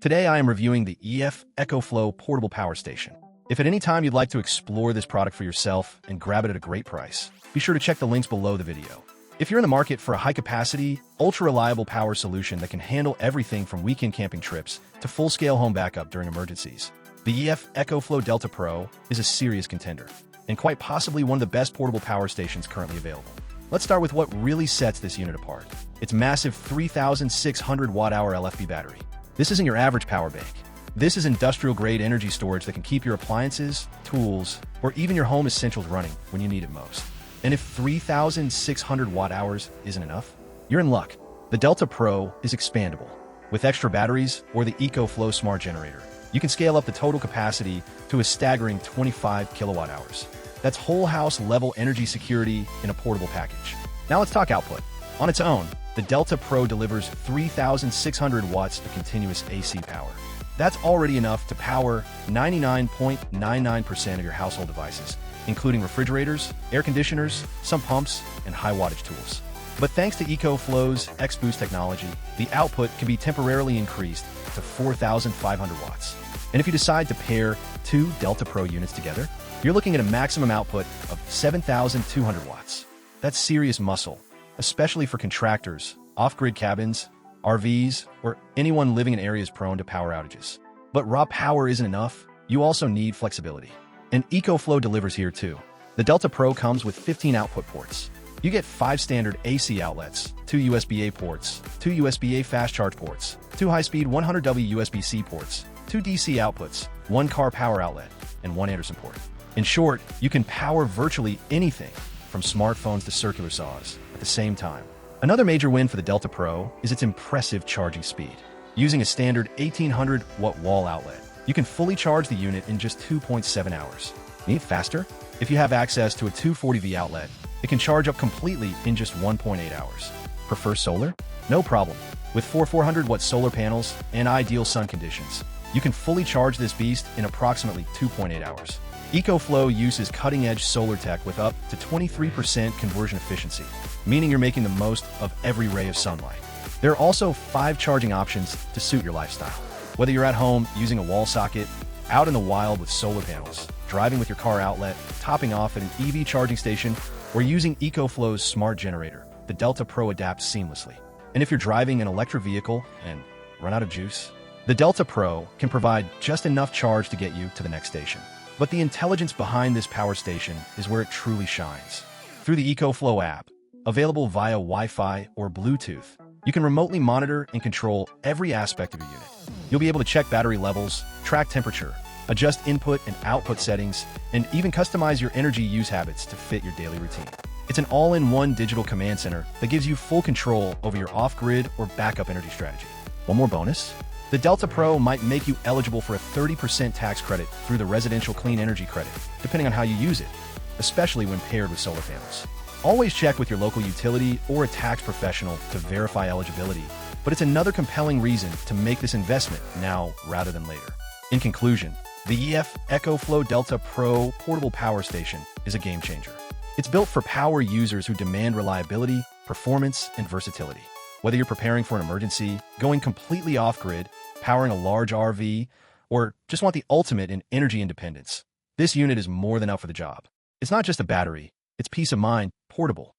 Today I am reviewing the EcoFlow portable power station. If at any time you'd like to explore this product for yourself and grab it at a great price, be sure to check the links below the video. If you're in the market for a high-capacity, ultra-reliable power solution that can handle everything from weekend camping trips to full-scale home backup during emergencies, the EcoFlow Delta Pro is a serious contender, and quite possibly one of the best portable power stations currently available. Let's start with what really sets this unit apart. Its massive 3,600 watt-hour LFP battery. This isn't your average power bank. This is industrial-grade energy storage that can keep your appliances, tools, or even your home essentials running when you need it most. And if 3,600 watt-hours isn't enough, you're in luck. The Delta Pro is expandable. With extra batteries or the EcoFlow Smart Generator, you can scale up the total capacity to a staggering 25 kilowatt-hours. That's whole house level energy security in a portable package. Now let's talk output. On its own, the Delta Pro delivers 3,600 watts of continuous AC power. That's already enough to power 99.99% of your household devices, including refrigerators, air conditioners, some pumps, and high wattage tools. But thanks to EcoFlow's X-Boost technology, the output can be temporarily increased to 4,500 watts. And if you decide to pair two Delta Pro units together, you're looking at a maximum output of 7,200 watts. That's serious muscle, especially for contractors, off-grid cabins, RVs, or anyone living in areas prone to power outages. But raw power isn't enough. You also need flexibility. And EcoFlow delivers here too. The Delta Pro comes with 15 output ports. You get 5 standard AC outlets, 2 USB-A ports, 2 USB-A fast charge ports, 2 high-speed 100W USB-C ports, 2 DC outputs, 1 car power outlet, and 1 Anderson port. In short, you can power virtually anything, from smartphones to circular saws, at the same time. Another major win for the Delta Pro is its impressive charging speed. Using a standard 1,800-watt wall outlet, you can fully charge the unit in just 2.7 hours. Need it faster? If you have access to a 240V outlet, it can charge up completely in just 1.8 hours. Prefer solar? No problem. With 400-watt solar panels and ideal sun conditions, you can fully charge this beast in approximately 2.8 hours. EcoFlow uses cutting-edge solar tech with up to 23% conversion efficiency, meaning you're making the most of every ray of sunlight. There are also 5 charging options to suit your lifestyle. Whether you're at home using a wall socket, out in the wild with solar panels, driving with your car outlet, topping off at an EV charging station, or using EcoFlow's Smart Generator, the Delta Pro adapts seamlessly. And if you're driving an electric vehicle and run out of juice, the Delta Pro can provide just enough charge to get you to the next station. But the intelligence behind this power station is where it truly shines. Through the EcoFlow app, available via Wi-Fi or Bluetooth, you can remotely monitor and control every aspect of your unit. You'll be able to check battery levels, track temperature, adjust input and output settings, and even customize your energy use habits to fit your daily routine. It's an all-in-one digital command center that gives you full control over your off-grid or backup energy strategy. One more bonus? The Delta Pro might make you eligible for a 30% tax credit through the Residential Clean Energy Credit, depending on how you use it, especially when paired with solar panels. Always check with your local utility or a tax professional to verify eligibility, but it's another compelling reason to make this investment now rather than later. In conclusion, the EcoFlow Delta Pro portable power station is a game changer. It's built for power users who demand reliability, performance, and versatility. Whether you're preparing for an emergency, going completely off-grid, powering a large RV, or just want the ultimate in energy independence, this unit is more than up for the job. It's not just a battery, it's peace of mind, portable,